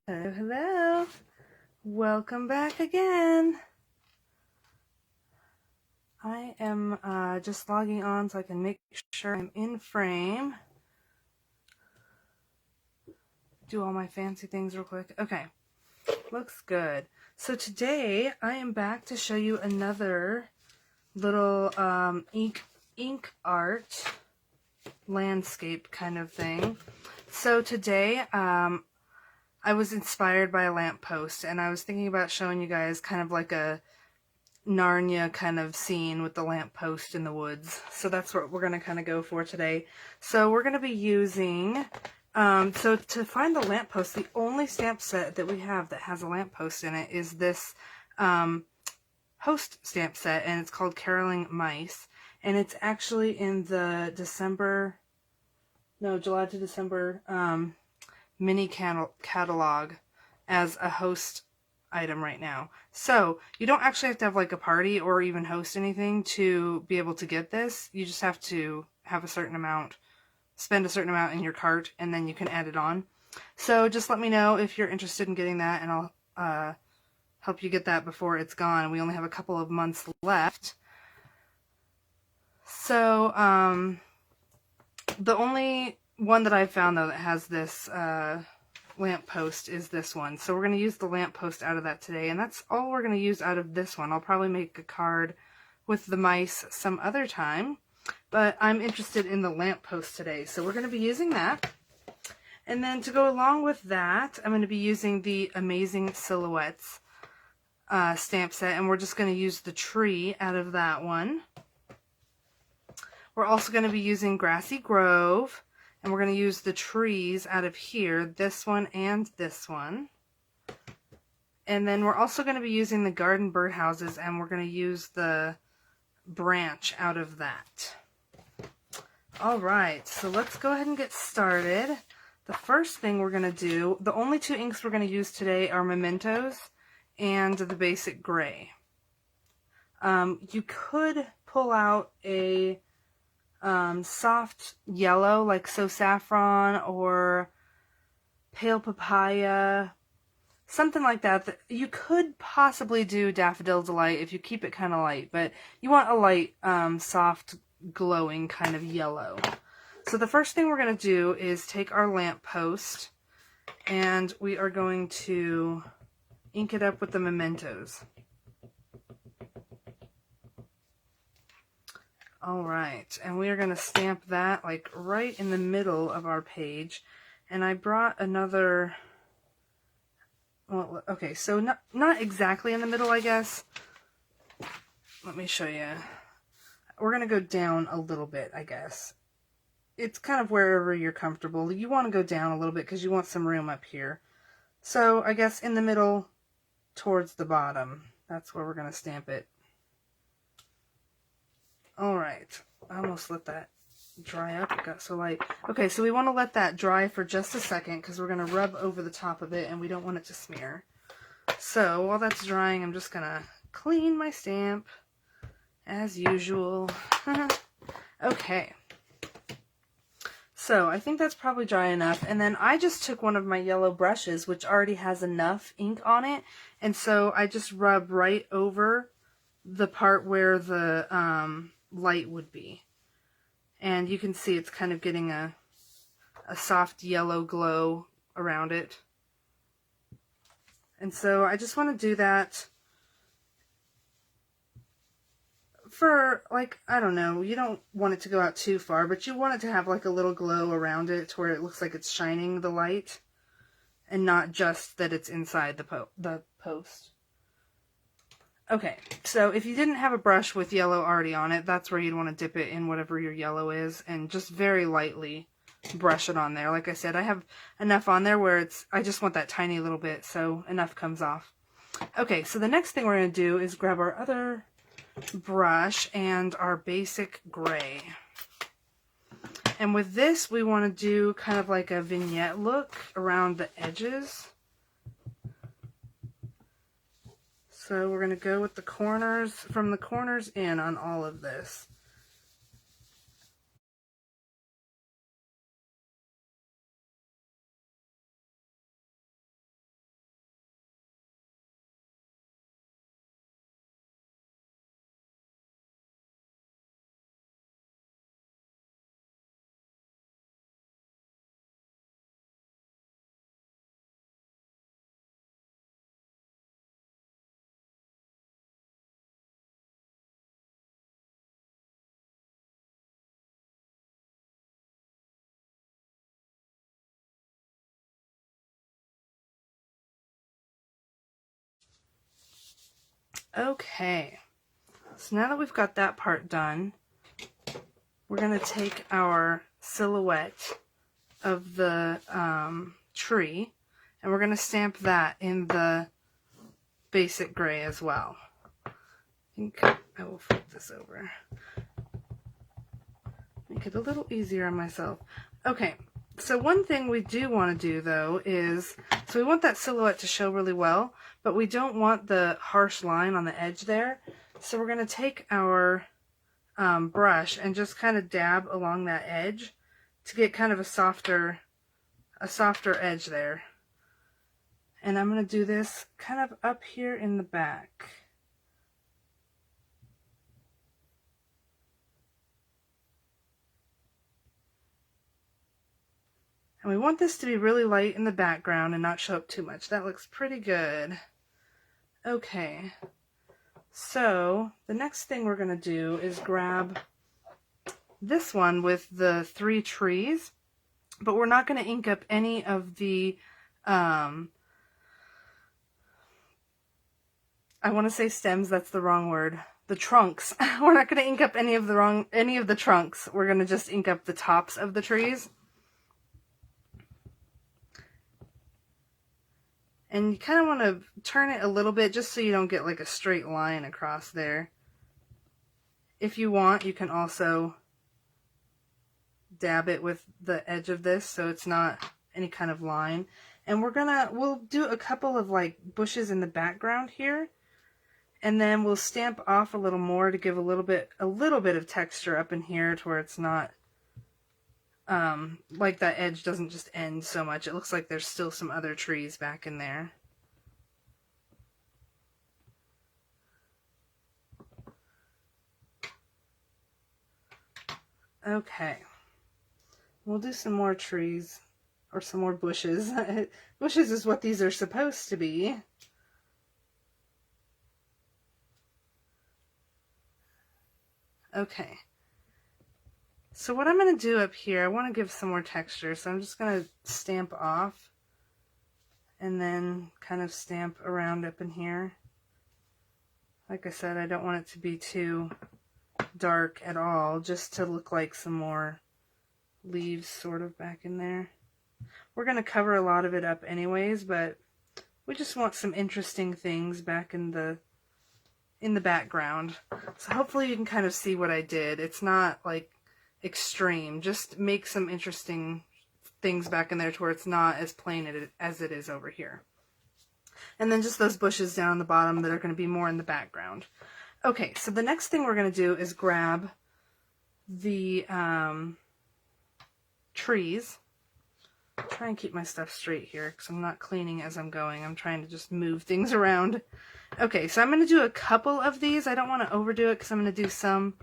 Hello, hello. Welcome back again. I am just logging on so I can make sure I'm in frame. Do all my fancy things real quick. Okay, looks good. So today I am back to show you another little ink art landscape kind of thing. So today I was inspired by a lamppost, and I was thinking about showing you guys kind of like a Narnia kind of scene with the lamppost in the woods. So that's what we're going to kind of go for today. So we're going to be using, so to find the lamppost, the only stamp set that we have that has a lamppost in it is this host stamp set, and it's called Caroling Mice. And it's actually in the July to December mini catalog as a host item right now. So you don't actually have to have like a party or even host anything to be able to get this. You just have to have a certain amount, spend a certain amount in your cart, and then you can add it on. So just let me know if you're interested in getting that, and I'll help you get that before it's gone. We only have a couple of months left. So the only one that I've found though that has this lamppost is this one. So we're going to use the lamppost out of that today, and that's all we're going to use out of this one. I'll probably make a card with the mice some other time, but I'm interested in the lamppost today, so we're going to be using that. And then to go along with that, I'm going to be using the Amazing Silhouettes stamp set, and we're just going to use the tree out of that one. We're also going to be using Grassy Grove, and we're going to use the trees out of here, this one and this one. And then we're also going to be using the garden birdhouses, and we're going to use the branch out of that. Alright, so let's go ahead and get started. The first thing we're going to do, the only two inks we're going to use today are Mementos and the Basic Gray. You could pull out a soft yellow like So Saffron or Pale Papaya, something like that. You could possibly do Daffodil Delight if you keep it kind of light, but you want a light, soft, glowing kind of yellow. So the first thing we're going to do is take our lamppost, and we are going to ink it up with the Mementos. Alright, and we are going to stamp that like right in the middle of our page. And I brought another, well, okay, so not exactly in the middle, I guess. Let me show you. We're going to go down a little bit, I guess. It's kind of wherever you're comfortable. You want to go down a little bit because you want some room up here. So I guess in the middle towards the bottom. That's where we're going to stamp it. Alright, I almost let that dry up. It got so light. Okay, so we want to let that dry for just a second because we're going to rub over the top of it and we don't want it to smear. So while that's drying, I'm just going to clean my stamp as usual. Okay. So I think that's probably dry enough. And then I just took one of my yellow brushes, which already has enough ink on it. And so I just rub right over the part where the light would be. And you can see it's kind of getting a soft yellow glow around it. And so I just want to do that for, like, I don't know, you don't want it to go out too far, but you want it to have like a little glow around it to where it looks like it's shining the light and not just that it's inside the post. Okay, so if you didn't have a brush with yellow already on it, that's where you'd want to dip it in whatever your yellow is and just very lightly brush it on there. Like I said, I have enough on there where I just want that tiny little bit, so enough comes off. Okay, so the next thing we're going to do is grab our other brush and our Basic Gray. And with this, we want to do kind of like a vignette look around the edges. So we're going to go with the corners, from the corners in on all of this. Okay, so now that we've got that part done, we're going to take our silhouette of the tree, and we're going to stamp that in the basic gray as well. I think I will flip this over. Make it a little easier on myself. Okay, so one thing we do want to do though is, so we want that silhouette to show really well, but we don't want the harsh line on the edge there. So we're going to take our brush and just kind of dab along that edge to get kind of a softer edge there. And I'm going to do this kind of up here in the back. And we want this to be really light in the background and not show up too much. That looks pretty good. Okay, so the next thing we're going to do is grab this one with the 3 trees, but we're not going to ink up any of the, I want to say stems, that's the wrong word. The trunks. We're not going to ink up any of the trunks. We're going to just ink up the tops of the trees. And you kind of want to turn it a little bit just so you don't get like a straight line across there. If you want, you can also dab it with the edge of this so it's not any kind of line. And we'll do a couple of like bushes in the background here. And then we'll stamp off a little more to give a little bit of texture up in here to where it's not like that edge doesn't just end so much. It looks like there's still some other trees back in there. Okay. We'll do some more trees, or some more bushes. Bushes is what these are supposed to be. Okay. So what I'm going to do up here, I want to give some more texture, so I'm just going to stamp off and then kind of stamp around up in here. Like I said, I don't want it to be too dark at all, just to look like some more leaves sort of back in there. We're going to cover a lot of it up anyways, but we just want some interesting things back in the background. So hopefully you can kind of see what I did. It's not like extreme, just make some interesting things back in there to where it's not as plain as it is over here. And then just those bushes down on the bottom that are going to be more in the background. Okay, so the next thing we're going to do is grab the trees. I'll try and keep my stuff straight here because I'm not cleaning as I'm going. I'm trying to just move things around. Okay, so I'm going to do a couple of these. I don't want to overdo it because I'm going to do some,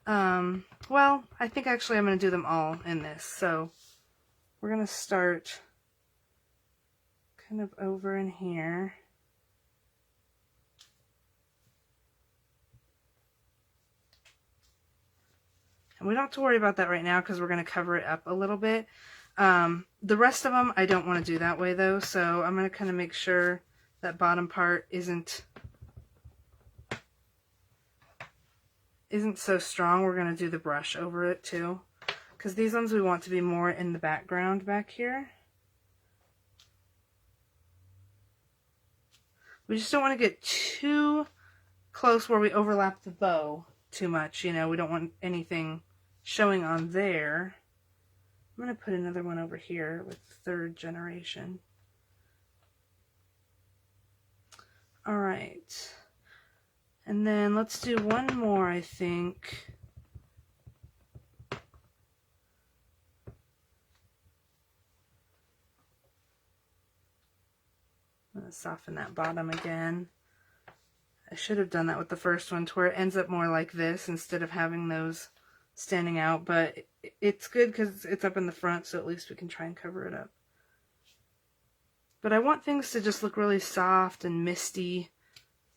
well, I think actually I'm going to do them all in this. So we're going to start kind of over in here. And we don't have to worry about that right now because we're going to cover it up a little bit. The rest of them I don't want to do that way though, so I'm going to kind of make sure that bottom part isn't so strong. We're going to do the brush over it too, because these ones we want to be more in the background back here. We just don't want to get too close where we overlap the bow too much, you know, we don't want anything showing on there. I'm going to put another one over here with 3rd generation. All right. And then let's do one more, I think. I'm going to soften that bottom again. I should have done that with the first one to where it ends up more like this instead of having those standing out, but it's good because it's up in the front, so at least we can try and cover it up. But I want things to just look really soft and misty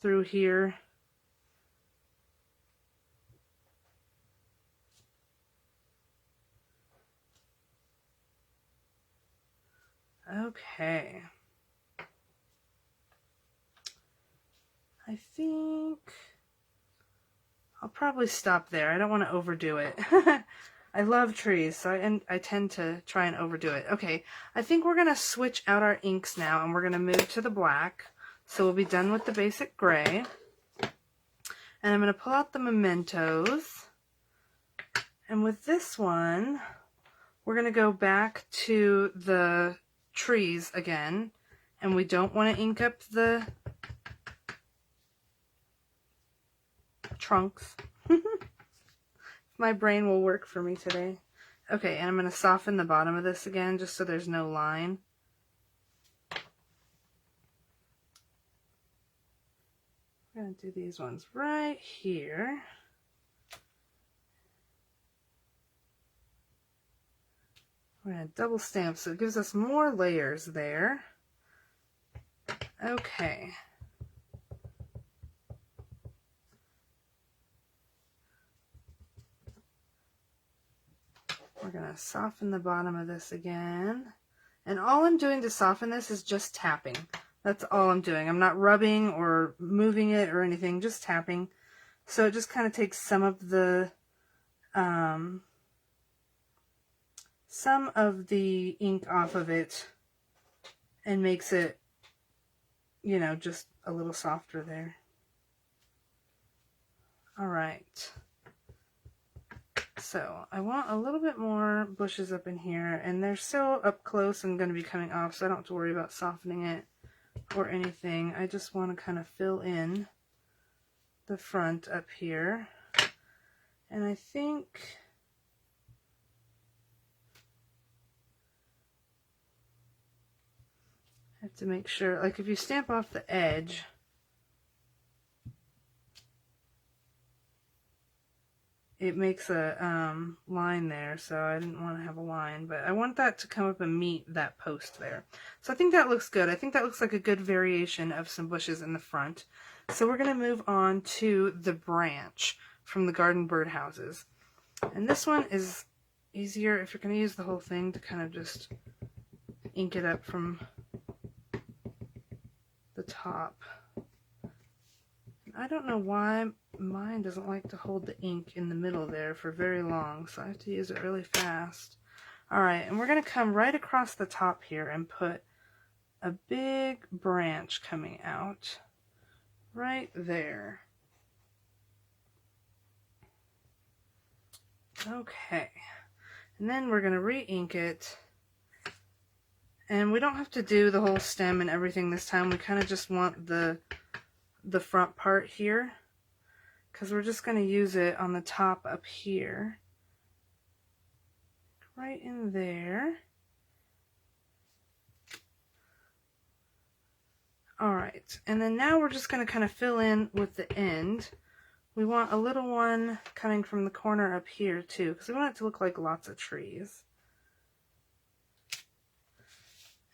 through here. Okay. I think I'll probably stop there. I don't want to overdo it. I love trees, so I tend to try and overdo it. Okay, I think we're going to switch out our inks now, and we're going to move to the black. So we'll be done with the basic gray. And I'm going to pull out the mementos. And with this one, we're going to go back to the trees again. And we don't want to ink up the trunks. My brain will work for me today. Okay, and I'm going to soften the bottom of this again just so there's no line. We're going to do these ones right here. We're going to double stamp so it gives us more layers there. Okay. We're going to soften the bottom of this again. And all I'm doing to soften this is just tapping. That's all I'm doing. I'm not rubbing or moving it or anything, just tapping. So it just kind of takes some of the ink off of it and makes it, you know, just a little softer there. All right. So I want a little bit more bushes up in here, and they're so up close and going to be coming off, so I don't have to worry about softening it or anything. I just want to kind of fill in the front up here. And I think I have to make sure, like if you stamp off the edge, it makes a line there, so I didn't want to have a line, but I want that to come up and meet that post there. So I think that looks good. I think that looks like a good variation of some bushes in the front. So we're going to move on to the branch from the garden birdhouses. And this one is easier if you're going to use the whole thing to kind of just ink it up from the top. I don't know why mine doesn't like to hold the ink in the middle there for very long, so I have to use it really fast. Alright, and we're going to come right across the top here and put a big branch coming out right there. Okay, and then we're going to re-ink it, and we don't have to do the whole stem and everything this time. We kind of just want the front part here, because we're just going to use it on the top up here, right in there. Alright, and then now we're just going to kind of fill in with the end. We want a little one coming from the corner up here too, because we want it to look like lots of trees.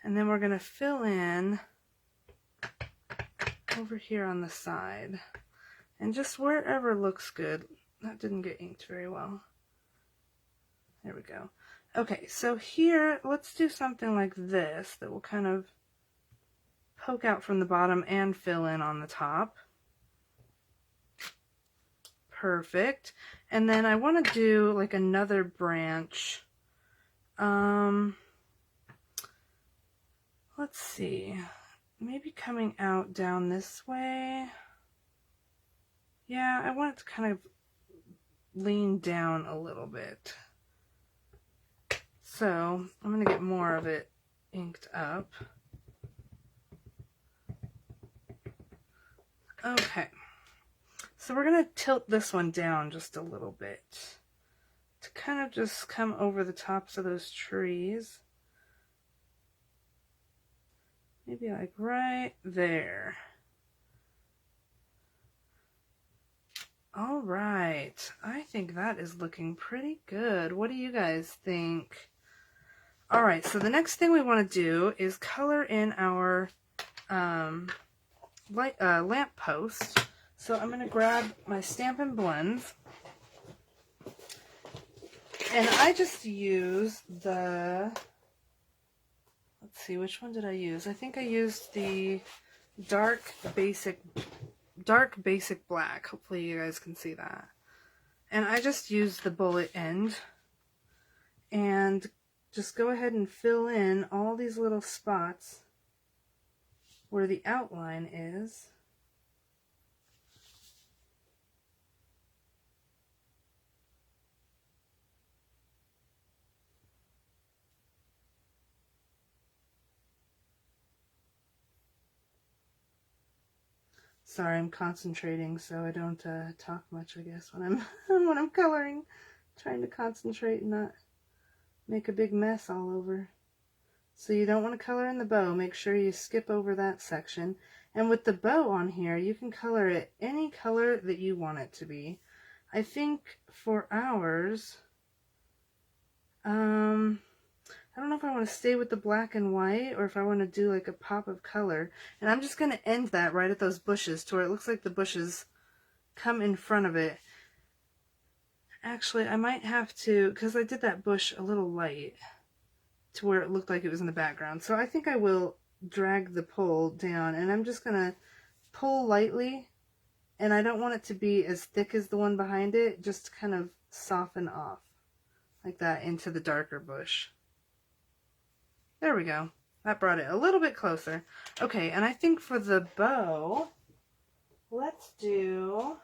And then we're going to fill in over here on the side, and just wherever looks good. That didn't get inked very well. There we go. Okay, so here let's do something like this that will kind of poke out from the bottom and fill in on the top. Perfect. And then I want to do like another branch. Let's see. Maybe coming out down this way. Yeah, I want it to kind of lean down a little bit. So I'm going to get more of it inked up. Okay. So we're going to tilt this one down just a little bit to kind of just come over the tops of those trees. Maybe like right there. All right, I think that is looking pretty good. What do you guys think? All right, so the next thing we want to do is color in our lamp post. So I'm going to grab my Stampin' Blends, and I just use the, let's see, which one did I use? I think I used the dark basic dark basic black. Hopefully you guys can see that. And I just used the bullet end and just go ahead and fill in all these little spots where the outline is. Sorry, I'm concentrating so I don't talk much, I guess, when I'm when I'm coloring. Trying to concentrate and not make a big mess all over. So you don't want to color in the bow. Make sure you skip over that section. And with the bow on here, you can color it any color that you want it to be. I think for ours, I don't know if I want to stay with the black and white or if I want to do like a pop of color. And I'm just going to end that right at those bushes to where it looks like the bushes come in front of it. Actually, I might have to, because I did that bush a little light to where it looked like it was in the background. So I think I will drag the pull down, and I'm just going to pull lightly, and I don't want it to be as thick as the one behind it, just to kind of soften off like that into the darker bush. There we go. That brought it a little bit closer. Okay, and I think for the bow, let's do...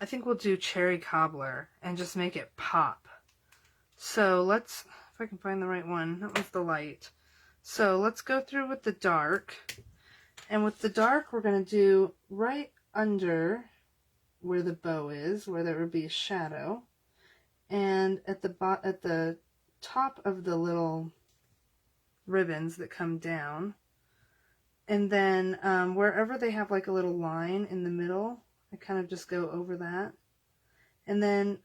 I think we'll do cherry cobbler and just make it pop. So let's, if I can find the right one, that was the light. So let's go through with the dark. And with the dark, we're going to do right under where the bow is, where there would be a shadow. And at the top of the little ribbons that come down. And then wherever they have like a little line in the middle, I kind of just go over that. And then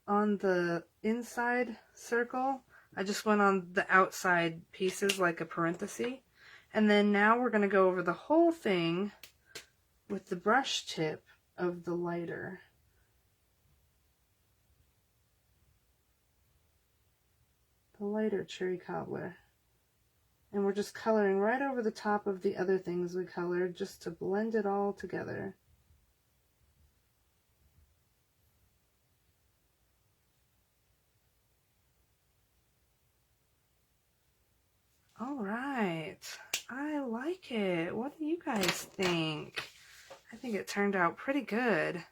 on the inside circle, I just went on the outside pieces like a parenthesis. And then now we're going to go over the whole thing with the brush tip of the lighter. The lighter cherry cobbler. And we're just coloring right over the top of the other things we colored just to blend it all together. All right, I like it. What do you guys think? I think it turned out pretty good.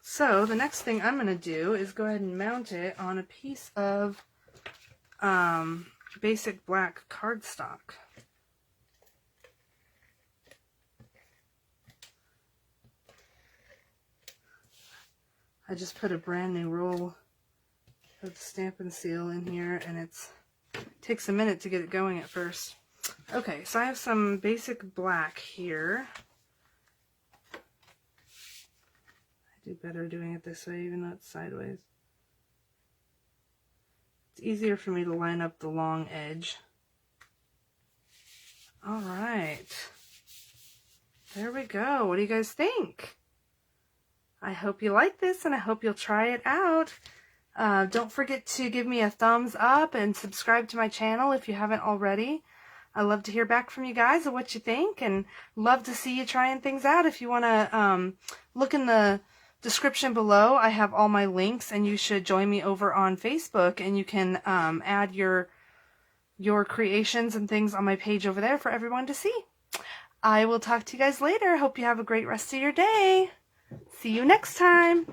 So the next thing I'm going to do is go ahead and mount it on a piece of basic black cardstock. I just put a brand new roll of Stampin' Seal in here, and it takes a minute to get it going at first. Okay, so I have some basic black here. I do better doing it this way, even though it's sideways. It's easier for me to line up the long edge. All right. There we go. What do you guys think? I hope you like this, and I hope you'll try it out. Don't forget to give me a thumbs up and subscribe to my channel if you haven't already. I love to hear back from you guys of what you think, and love to see you trying things out. If you want to look in the description below, I have all my links, and you should join me over on Facebook, and you can add your creations and things on my page over there for everyone to see. I will talk to you guys later. Hope you have a great rest of your day. See you next time.